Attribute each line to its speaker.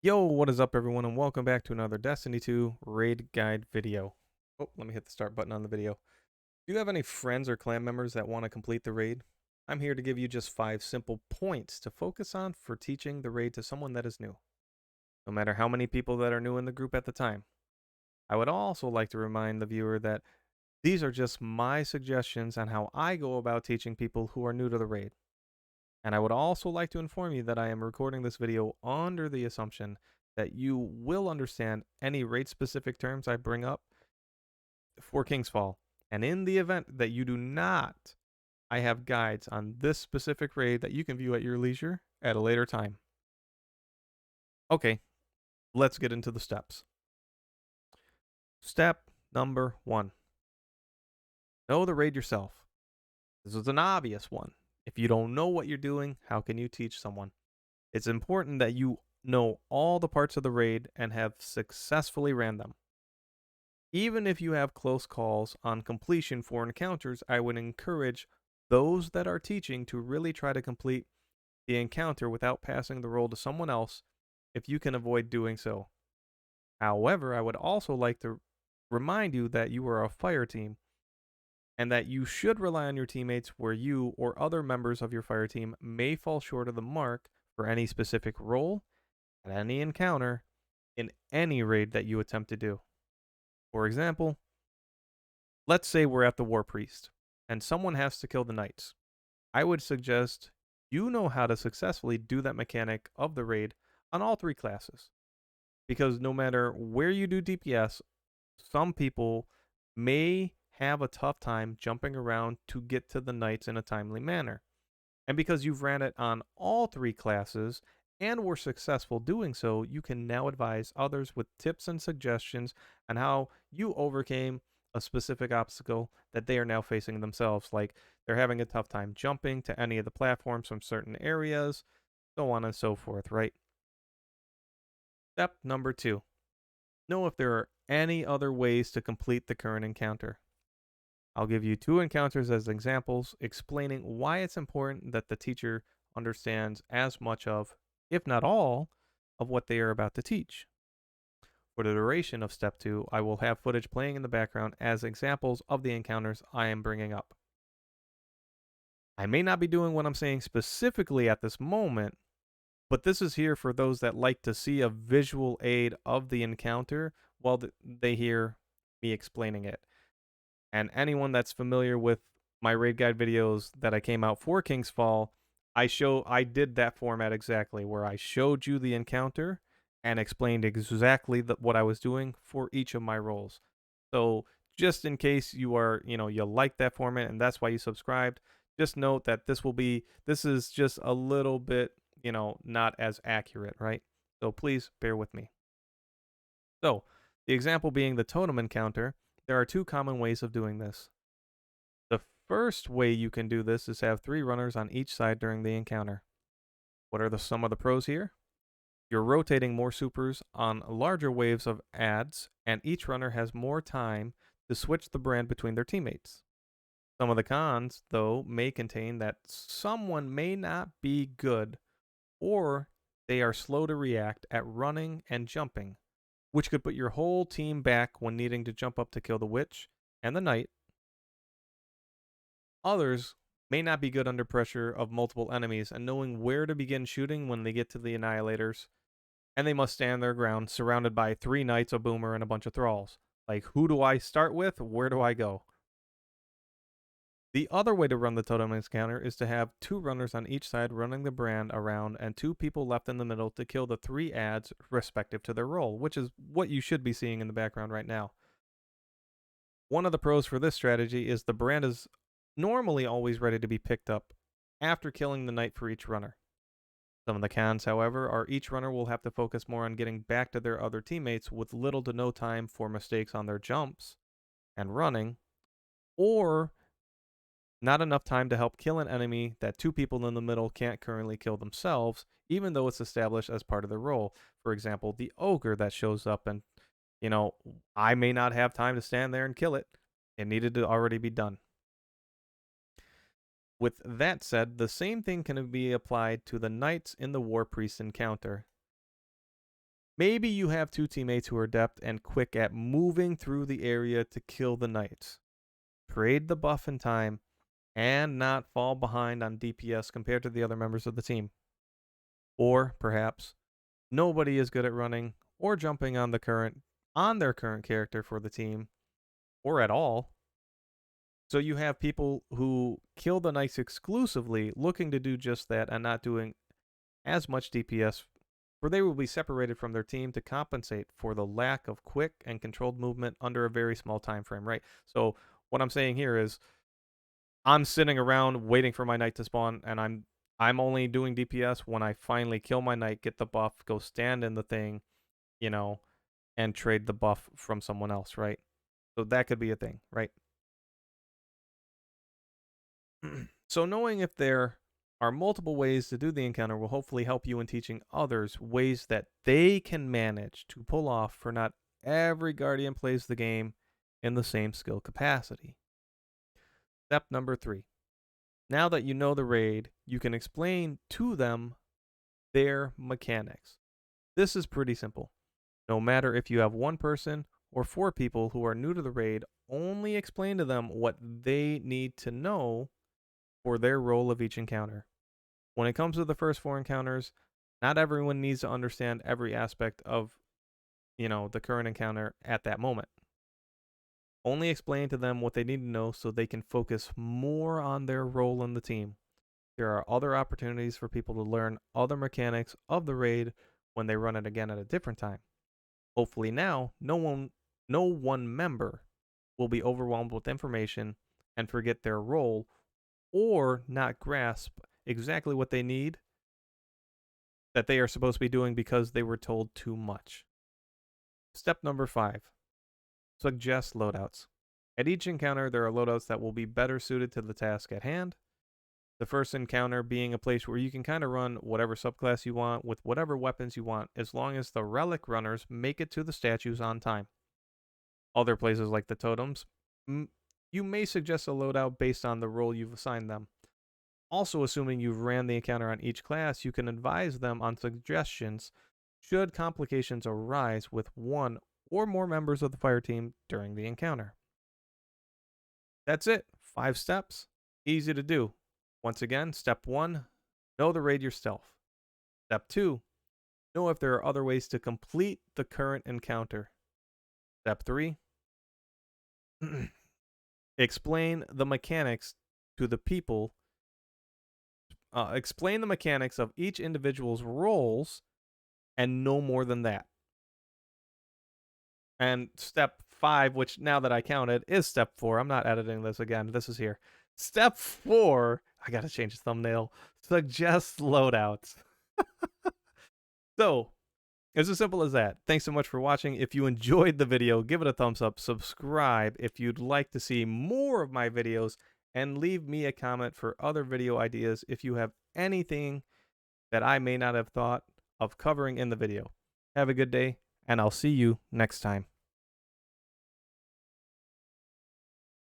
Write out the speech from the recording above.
Speaker 1: Yo, what is up everyone and welcome back to another Destiny 2 raid guide video. Oh, let me hit the start button on the video. Do you have any friends or clan members that want to complete the raid? I'm here to give you just 5 simple points to focus on for teaching the raid to someone that is new, no matter how many people that are new in the group at the time. I would also like to remind the viewer that these are just my suggestions on how I go about teaching people who are new to the raid. And I would also like to inform you that I am recording this video under the assumption that you will understand any raid specific terms I bring up for King's Fall. And in the event that you do not, I have guides on this specific raid that you can view at your leisure at a later time. Okay, let's get into the steps. Step number 1. Know the raid yourself. This is an obvious one. If you don't know what you're doing, how can you teach someone? It's important that you know all the parts of the raid and have successfully ran them. Even if you have close calls on completion for encounters, I would encourage those that are teaching to really try to complete the encounter without passing the role to someone else if you can avoid doing so. However, I would also like to remind you that you are a fire team and that you should rely on your teammates where you or other members of your fire team may fall short of the mark for any specific role at any encounter in any raid that you attempt to do. For example, let's say we're at the War Priest and someone has to kill the knights. I would suggest you know how to successfully do that mechanic of the raid on all 3 classes. Because no matter where you do DPS, some people may have a tough time jumping around to get to the knights in a timely manner. And because you've ran it on all 3 classes and were successful doing so, you can now advise others with tips and suggestions on how you overcame a specific obstacle that they are now facing themselves. Like they're having a tough time jumping to any of the platforms from certain areas, so on and so forth, right? Step number 2. Know if there are any other ways to complete the current encounter. I'll give you 2 encounters as examples, explaining why it's important that the teacher understands as much of, if not all, of what they are about to teach. For the duration of step 2, I will have footage playing in the background as examples of the encounters I am bringing up. I may not be doing what I'm saying specifically at this moment, but this is here for those that like to see a visual aid of the encounter while they hear me explaining it. And anyone that's familiar with my raid guide videos that I came out for King's Fall, I did that format exactly where I showed you the encounter and explained exactly what I was doing for each of my roles. So just in case you are, you like that format and that's why you subscribed, just note that this is just a little bit, not as accurate, right? So please bear with me. So, the example being the totem encounter, there are 2 common ways of doing this. The first way you can do this is have 3 runners on each side during the encounter. What are some of the pros here? You're rotating more supers on larger waves of ads, and each runner has more time to switch the brand between their teammates. Some of the cons, though, may contain that someone may not be good, or they are slow to react at running and jumping, which could put your whole team back when needing to jump up to kill the witch and the knight. Others may not be good under pressure of multiple enemies and knowing where to begin shooting when they get to the annihilators, and they must stand their ground surrounded by 3 knights, a boomer, and a bunch of thralls. Like, who do I start with? Where do I go? The other way to run the totem encounter is to have 2 runners on each side running the brand around and 2 people left in the middle to kill the 3 ads respective to their role, which is what you should be seeing in the background right now. One of the pros for this strategy is the brand is normally always ready to be picked up after killing the knight for each runner. Some of the cons, however, are each runner will have to focus more on getting back to their other teammates with little to no time for mistakes on their jumps and running, or not enough time to help kill an enemy that 2 people in the middle can't currently kill themselves, even though it's established as part of their role. For example, the ogre that shows up and, I may not have time to stand there and kill it. It needed to already be done. With that said, the same thing can be applied to the knights in the War Priest encounter. Maybe you have two teammates who are adept and quick at moving through the area to kill the knights. Trade the buff in time and not fall behind on DPS compared to the other members of the team. Or perhaps nobody is good at running or jumping on their current character for the team or at all. So you have people who kill the knights exclusively looking to do just that and not doing as much DPS, for they will be separated from their team to compensate for the lack of quick and controlled movement under a very small time frame, right? So what I'm saying here is I'm sitting around waiting for my knight to spawn, and I'm only doing DPS when I finally kill my knight, get the buff, go stand in the thing, you know, and trade the buff from someone else, right? So that could be a thing, right? So knowing if there are multiple ways to do the encounter will hopefully help you in teaching others ways that they can manage to pull off, for not every guardian plays the game in the same skill capacity. Step number 3. Now that you know the raid, you can explain to them their mechanics. This is pretty simple. No matter if you have one person or 4 people who are new to the raid, only explain to them what they need to know for their role of each encounter. When it comes to the first 4 encounters, not everyone needs to understand every aspect of, the current encounter at that moment. Only explain to them what they need to know so they can focus more on their role in the team. There are other opportunities for people to learn other mechanics of the raid when they run it again at a different time. Hopefully now, no one member will be overwhelmed with information and forget their role or not grasp exactly what they need that they are supposed to be doing because they were told too much. Step number 5. Suggest loadouts. At each encounter, there are loadouts that will be better suited to the task at hand. The first encounter being a place where you can kind of run whatever subclass you want with whatever weapons you want, as long as the relic runners make it to the statues on time. Other places like the totems, you may suggest a loadout based on the role you've assigned them. Also, assuming you've ran the encounter on each class, you can advise them on suggestions should complications arise with one or more members of the fire team during the encounter. That's it. 5 steps. Easy to do. Once again, step 1, know the raid yourself. Step 2, know if there are other ways to complete the current encounter. Step 3, explain the mechanics to the people. Explain the mechanics of each individual's roles and no more than that. And step 5, which now that I counted, is step 4. I'm not editing this again. This is here. Step 4, I gotta change the thumbnail. Suggest loadouts. So, it's as simple as that. Thanks so much for watching. If you enjoyed the video, give it a thumbs up. Subscribe if you'd like to see more of my videos. And leave me a comment for other video ideas if you have anything that I may not have thought of covering in the video. Have a good day, and I'll see you next time.